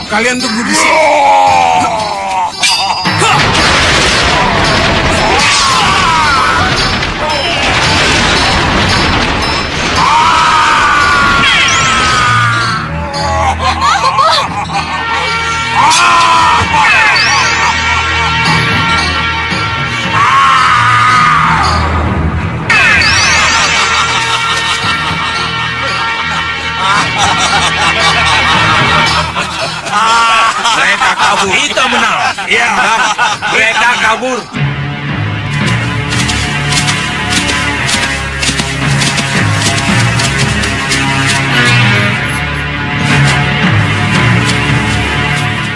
Speaker 13: Kalian tunggu di sini.
Speaker 3: Mereka kabur. Kita menang. Ya, mereka kabur.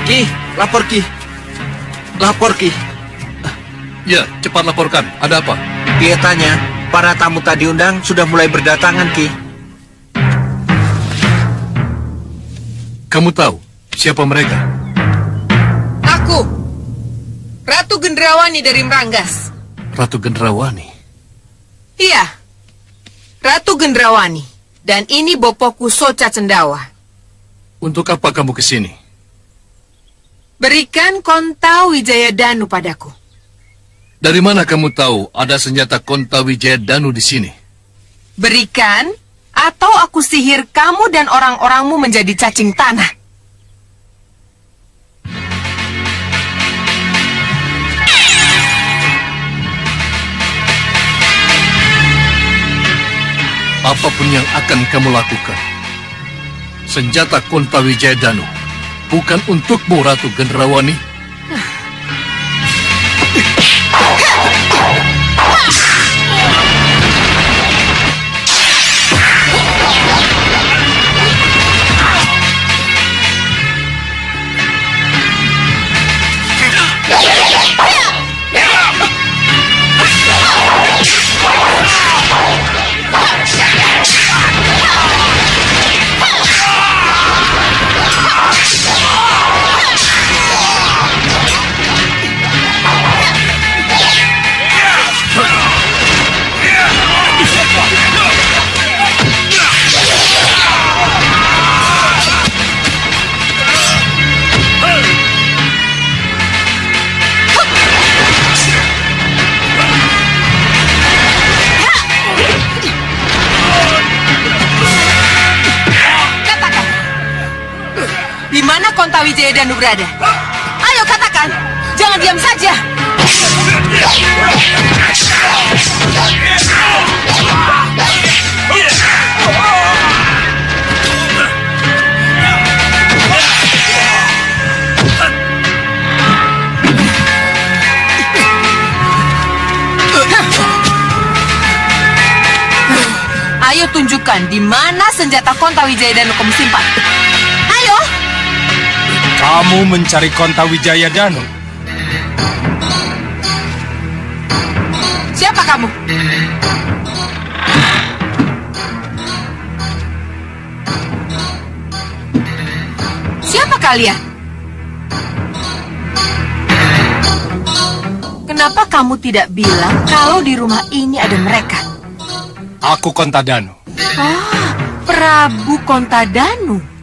Speaker 6: Ki, lapor Ki. Lapor Ki.
Speaker 8: Ya, cepat laporkan. Ada apa?
Speaker 7: Dia tanya, para tamu tadi undang sudah mulai berdatangan, Ki.
Speaker 8: Kamu tahu siapa mereka?
Speaker 15: Aku, Ratu Gendrawani dari Meranggas.
Speaker 8: Ratu Gendrawani.
Speaker 15: Iya, Ratu Gendrawani.
Speaker 17: Dan ini bopoku Soca Cendawa.
Speaker 8: Untuk apa kamu ke sini?
Speaker 17: Berikan Konta Wijaya Danu padaku.
Speaker 8: Dari mana kamu tahu ada senjata Konta Wijaya Danu di sini?
Speaker 17: Berikan, atau aku sihir kamu dan orang-orangmu menjadi cacing tanah.
Speaker 8: Apapun yang akan kamu lakukan, senjata Konta Wijaya Danu bukan untukmu, Ratu Gendrawani.
Speaker 17: Di mana Konta Wijaya Danu berada? Ayo katakan, jangan diam saja. Ayo tunjukkan di mana senjata Konta Wijaya Danu kamu simpan. Ayo.
Speaker 10: Kamu mencari Konta Wijaya Danu?
Speaker 17: Siapa kamu? Siapa kalian? Kenapa kamu tidak bilang kalau di rumah ini ada mereka?
Speaker 10: Aku Konta Danu.
Speaker 17: Ah, Prabu Konta Danu.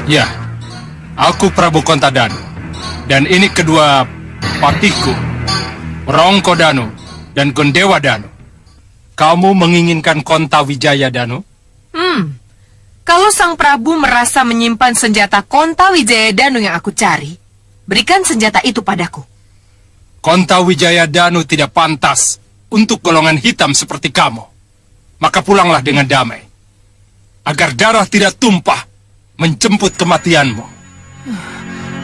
Speaker 10: Ya, aku Prabu Konta Danu. Dan ini kedua patiku, Rongko Danu dan Gondewa Danu. Kamu menginginkan Konta Wijaya Danu?
Speaker 17: Kalau Sang Prabu merasa menyimpan senjata Konta Wijaya Danu yang aku cari, berikan senjata itu padaku.
Speaker 10: Konta Wijaya Danu tidak pantas untuk golongan hitam seperti kamu. Maka pulanglah dengan damai, agar darah tidak tumpah menjemput kematianmu.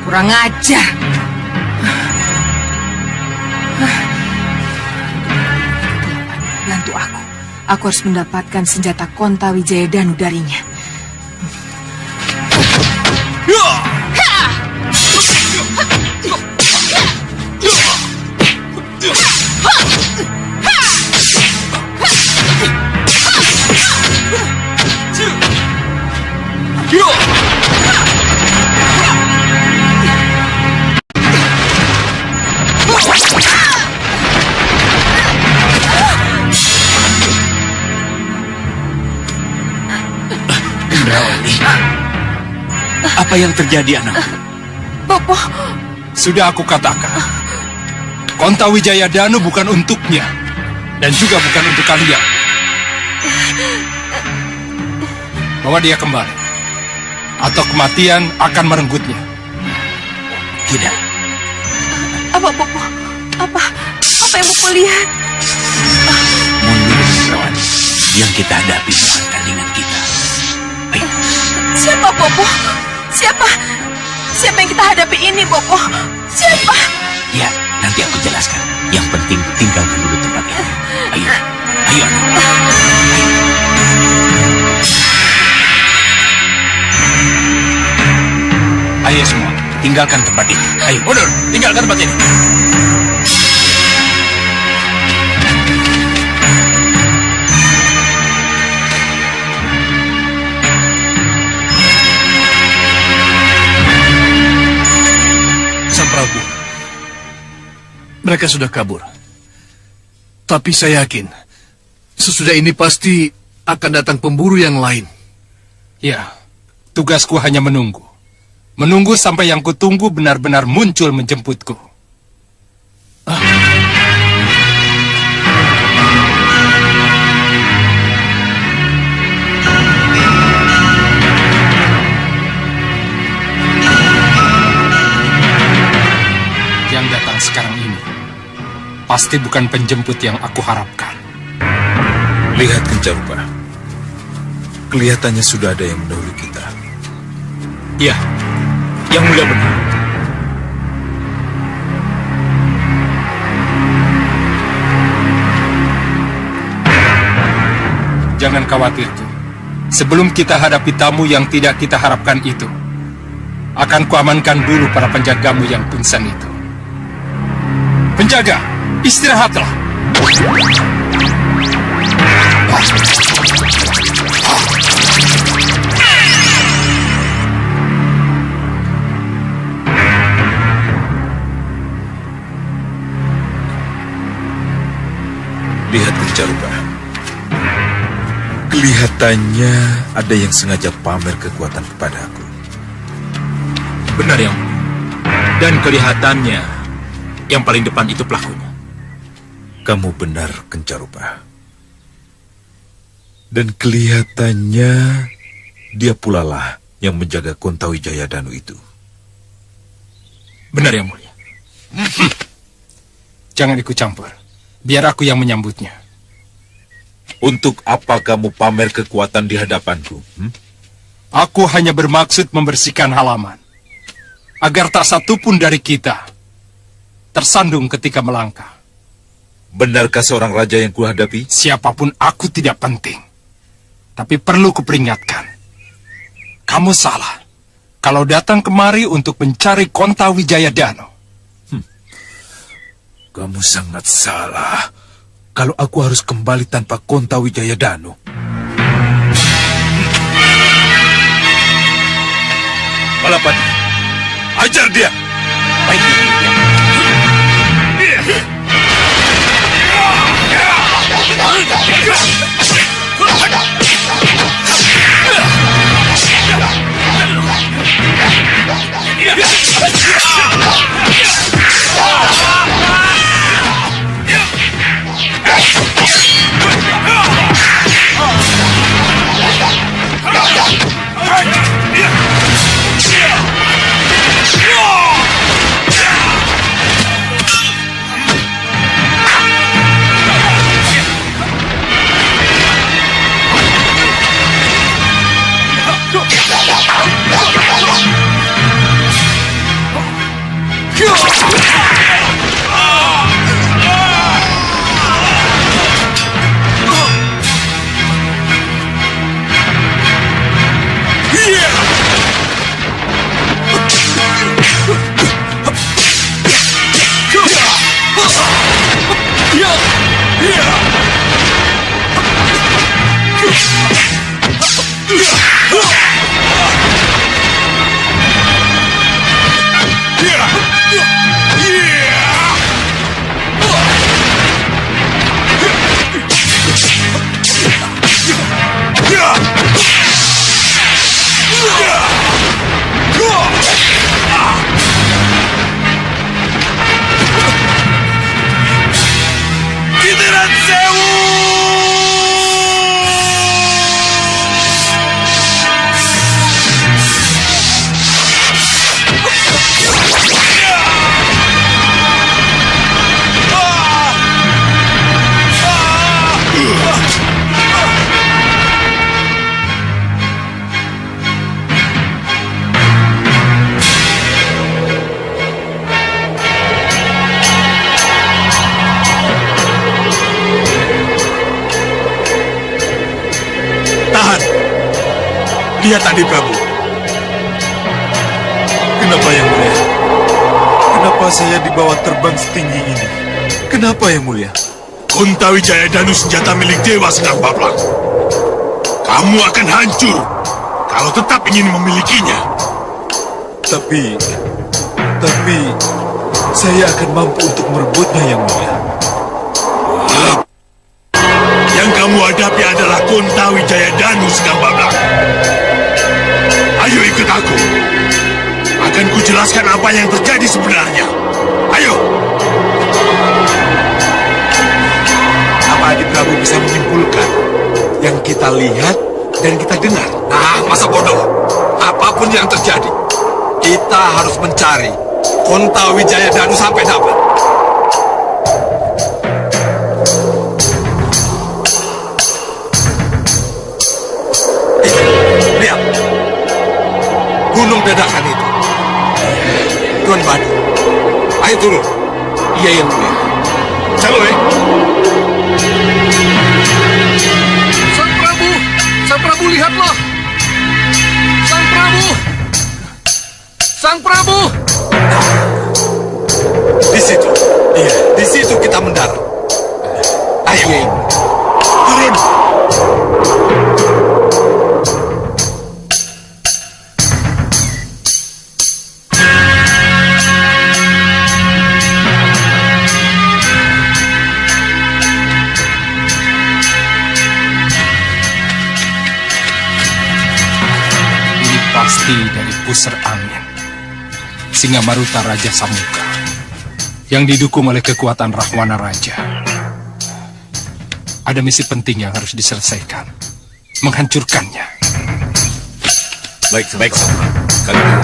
Speaker 17: Kurang ajar. Bantu aku. Aku harus mendapatkan senjata Konta Wijaya Danu darinya.
Speaker 6: Apa yang terjadi, anak?
Speaker 17: Bopo.
Speaker 10: Sudah aku katakan, Konta Wijaya Danu bukan untuknya, dan juga bukan untuk kalian. Bawa dia kembali, atau kematian akan merenggutnya.
Speaker 6: Tidak.
Speaker 17: Apa, Bopo? Apa yang Bopo lihat?
Speaker 6: Mundur lawan yang kita hadapi bukan tandingan kita. Ayo.
Speaker 17: Siapa, Bopo? Siapa yang kita hadapi ini, Bopo? Siapa?
Speaker 6: Ya, nanti aku jelaskan. Yang penting tinggalkan dulu tempat ini. Ayo, ayo anak.
Speaker 10: Ayo semua, tinggalkan tempat ini. Ayo, mundur, tinggalkan tempat ini.
Speaker 8: Sang Prabu, mereka sudah kabur. Tapi saya yakin, sesudah ini pasti akan datang pemburu yang lain.
Speaker 10: Ya, tugasku hanya menunggu. Menunggu sampai yang kutunggu benar-benar muncul menjemputku. Yang datang sekarang ini pasti bukan penjemput yang aku harapkan.
Speaker 1: Lihat Kencarupa. Kelihatannya sudah ada yang mendahului kita.
Speaker 3: Ya, yang mulia benar.
Speaker 10: Jangan khawatir, Ki. Sebelum kita hadapi tamu yang tidak kita harapkan itu, akan kuamankan dulu para penjagamu yang pingsan itu. Penjaga, istirahatlah.
Speaker 1: Lihat Kencarupa. Kelihatannya ada yang sengaja pamer kekuatan kepadaku.
Speaker 3: Benar yang mulia. Dan kelihatannya yang paling depan itu pelakunya.
Speaker 1: Kamu benar, Kencarupa. Dan kelihatannya dia pula lah yang menjaga Kontawijaya Danu itu.
Speaker 10: Benar yang mulia. Jangan ikut campur. Biar aku yang menyambutnya.
Speaker 1: Untuk apa kamu pamer kekuatan di hadapanku?
Speaker 10: Aku hanya bermaksud membersihkan halaman. Agar tak satu pun dari kita tersandung ketika melangkah.
Speaker 1: Benarkah seorang raja yang kuhadapi?
Speaker 10: Siapapun aku tidak penting. Tapi perlu kuperingatkan. Kamu salah kalau datang kemari untuk mencari Kontawijaya Danu.
Speaker 1: Kamu sangat salah kalau aku harus kembali tanpa Kontawijaya Danu. Balapati, ajar dia. Baik. Lihat Adi Prabu. Kenapa yang mulia? Kenapa saya dibawa terbang setinggi ini? Kenapa yang mulia?
Speaker 18: Kontawijaya Danu senjata milik Dewa Senang Bablak. Kamu akan hancur kalau tetap ingin memilikinya.
Speaker 1: Tapi saya akan mampu untuk merebutnya yang mulia.
Speaker 18: kamu hadapi adalah Konta Wijaya Danu Sekang Bablang. Ayo ikut aku. Akan kujelaskan apa yang terjadi sebenarnya. Ayo.
Speaker 5: Apa Adi Prabu bisa menyimpulkan yang kita lihat dan kita dengar? Nah, masa bodoh. Apapun yang terjadi, kita harus mencari Konta Wijaya Danu sampai dapat. Lihat, gunung dadakan itu. Tuan Badu, ayo turun. Iya yang mulia. Caloy.
Speaker 8: Sang Prabu, lihatlah. Sang Prabu.
Speaker 5: Di situ. Iya, di situ kita mendarat. Ayo. Turun.
Speaker 10: Pasti dari pusar angin Singamaruta Raja Samuka yang didukung oleh kekuatan Rahwana Raja. Ada misi penting yang harus diselesaikan, menghancurkannya.
Speaker 5: Baik, kalian.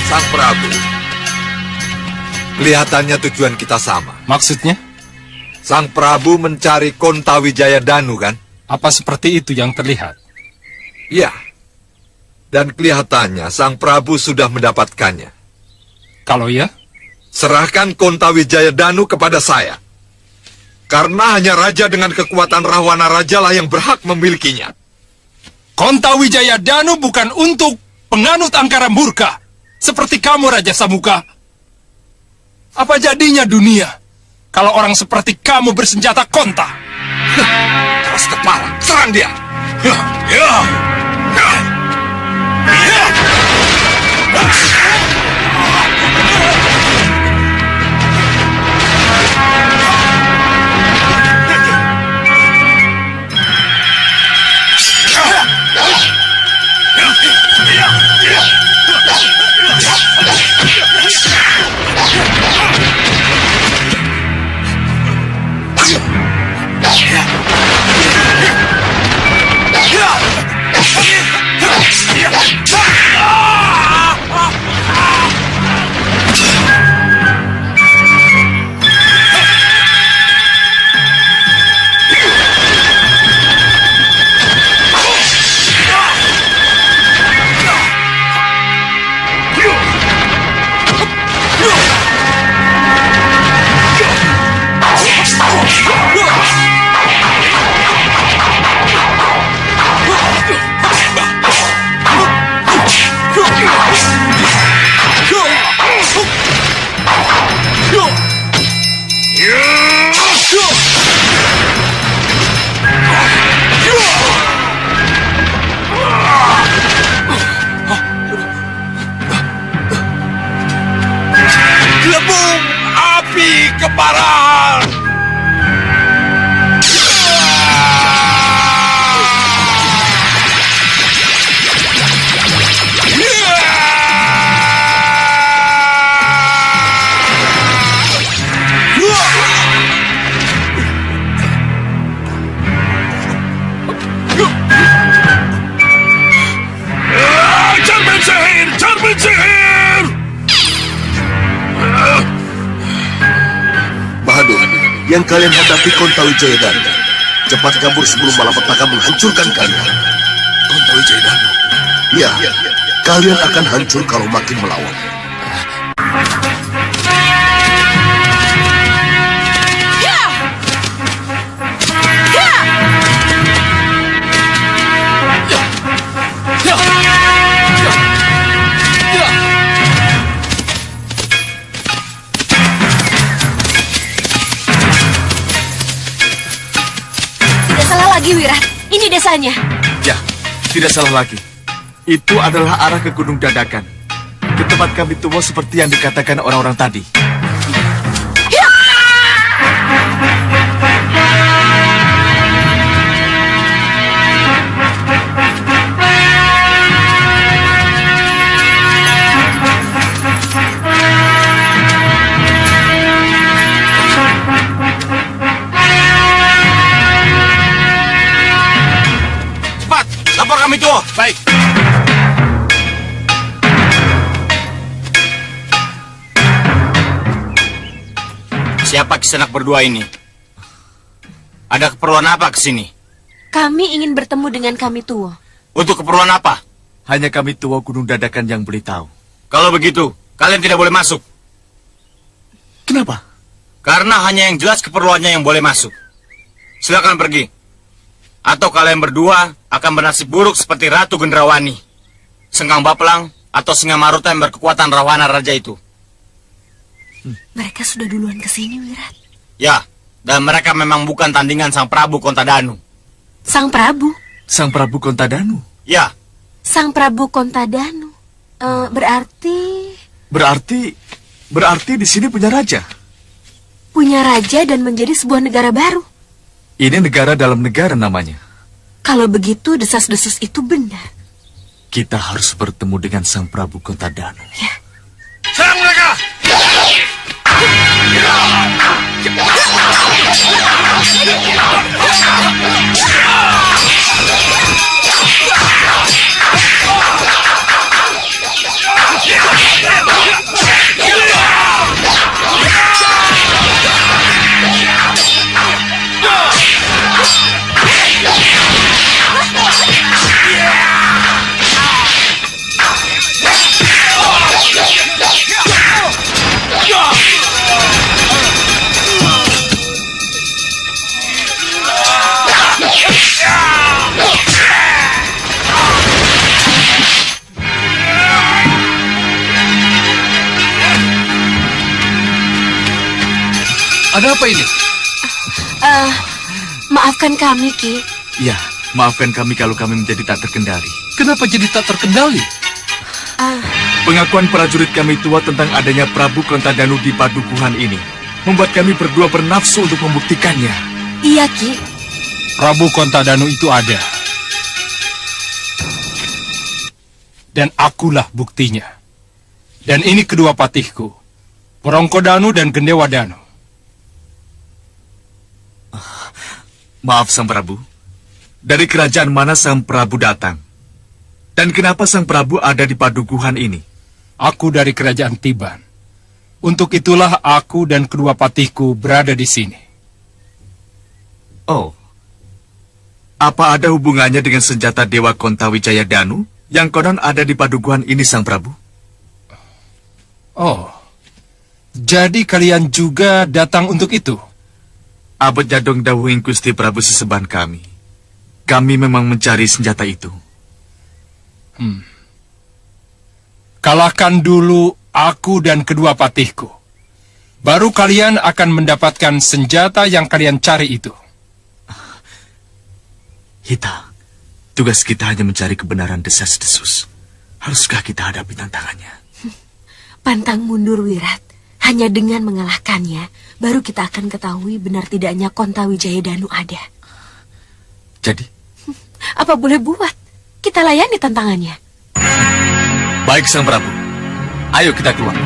Speaker 5: Sang Prabu, kelihatannya tujuan kita sama.
Speaker 10: Maksudnya?
Speaker 5: Sang Prabu mencari Konta Wijaya Danu, kan?
Speaker 10: Apa seperti itu yang terlihat?
Speaker 5: Iya. Dan kelihatannya Sang Prabu sudah mendapatkannya.
Speaker 10: Kalau ya?
Speaker 5: Serahkan Konta Wijaya Danu kepada saya. Karena hanya raja dengan kekuatan Rahwana Raja lah yang berhak memilikinya.
Speaker 10: Konta Wijaya Danu bukan untuk penganut angkara murka. Seperti kamu, Raja Samuka. Apa jadinya dunia kalau orang seperti kamu bersenjata konta?
Speaker 5: Keras kepala, serang dia. Gelembung api kemarahan.
Speaker 18: Cermin sihir!
Speaker 4: Bahadur, yang kalian hadapi Konta Wijaya Danu. Cepat kabur sebelum malapetaka menghancurkan kalian.
Speaker 18: Konta Wijaya Danu?
Speaker 4: Ya, kalian akan hancur kalau makin melawan.
Speaker 12: Wirat, ini desanya.
Speaker 11: Ya, tidak salah lagi. Itu adalah arah ke Gunung Dadakan. Ke tempat kami tumbuh seperti yang dikatakan orang-orang tadi.
Speaker 3: Lapor kami tuh. Baik. Siapa Kisanak berdua ini? Ada keperluan apa ke sini?
Speaker 12: Kami ingin bertemu dengan kami Tuo.
Speaker 3: Untuk keperluan apa?
Speaker 11: Hanya kami tua Gunung Dadakan yang boleh tahu.
Speaker 3: Kalau begitu, kalian tidak boleh masuk.
Speaker 11: Kenapa?
Speaker 3: Karena hanya yang jelas keperluannya yang boleh masuk. Silakan pergi. Atau kalian berdua akan bernasib buruk seperti Ratu Gendrawani, Sengkang Baplang, atau Singa Maruta yang berkekuatan Rahwana Raja itu.
Speaker 12: Mereka sudah duluan ke sini, Wirat.
Speaker 3: Ya, dan mereka memang bukan tandingan Sang Prabu Kontadanu.
Speaker 12: Sang Prabu?
Speaker 11: Sang Prabu Kontadanu?
Speaker 3: Ya.
Speaker 12: Sang Prabu Kontadanu. Berarti
Speaker 11: di sini punya raja.
Speaker 12: Punya raja dan menjadi sebuah negara baru.
Speaker 11: Ini negara dalam negara namanya.
Speaker 12: Kalau begitu desas-desus itu benar.
Speaker 11: Kita harus bertemu dengan Sang Prabu Kontadanu.
Speaker 12: Ya.
Speaker 3: Serang mereka!
Speaker 8: Ada apa ini?
Speaker 12: Maafkan kami, Ki.
Speaker 11: Ya, maafkan kami kalau kami menjadi tak terkendali.
Speaker 8: Kenapa jadi tak terkendali?
Speaker 11: Pengakuan prajurit kami tua tentang adanya Prabu Kontadanu di padukuhan ini membuat kami berdua bernafsu untuk membuktikannya.
Speaker 12: Iya, Ki.
Speaker 10: Prabu Kontadanu itu ada. Dan akulah buktinya. Dan ini kedua patihku, Rongkodanu dan Gendewadanu.
Speaker 11: Maaf Sang Prabu, dari kerajaan mana Sang Prabu datang? Dan kenapa Sang Prabu ada di padukuhan ini?
Speaker 10: Aku dari kerajaan Tiban. Untuk itulah aku dan kedua patihku berada di sini.
Speaker 11: Oh, apa ada hubungannya dengan senjata Dewa Kontawijaya Danu yang konon ada di padukuhan ini Sang Prabu?
Speaker 10: Oh, jadi kalian juga datang untuk itu?
Speaker 11: Abad jadong dawuhing Gusti Prabu sesembahan kami. Kami memang mencari senjata itu.
Speaker 10: Kalahkan dulu aku dan kedua patihku. Baru kalian akan mendapatkan senjata yang kalian cari itu.
Speaker 11: Hita, tugas kita hanya mencari kebenaran desas-desus. Haruskah kita hadapi tantangannya?
Speaker 12: Pantang mundur, Wirat. Hanya dengan mengalahkannya, baru kita akan ketahui benar tidaknya Kontawijaya Danu ada.
Speaker 11: Jadi?
Speaker 12: Apa boleh buat? Kita layani tantangannya.
Speaker 11: Baik Sang Prabu, ayo kita keluar.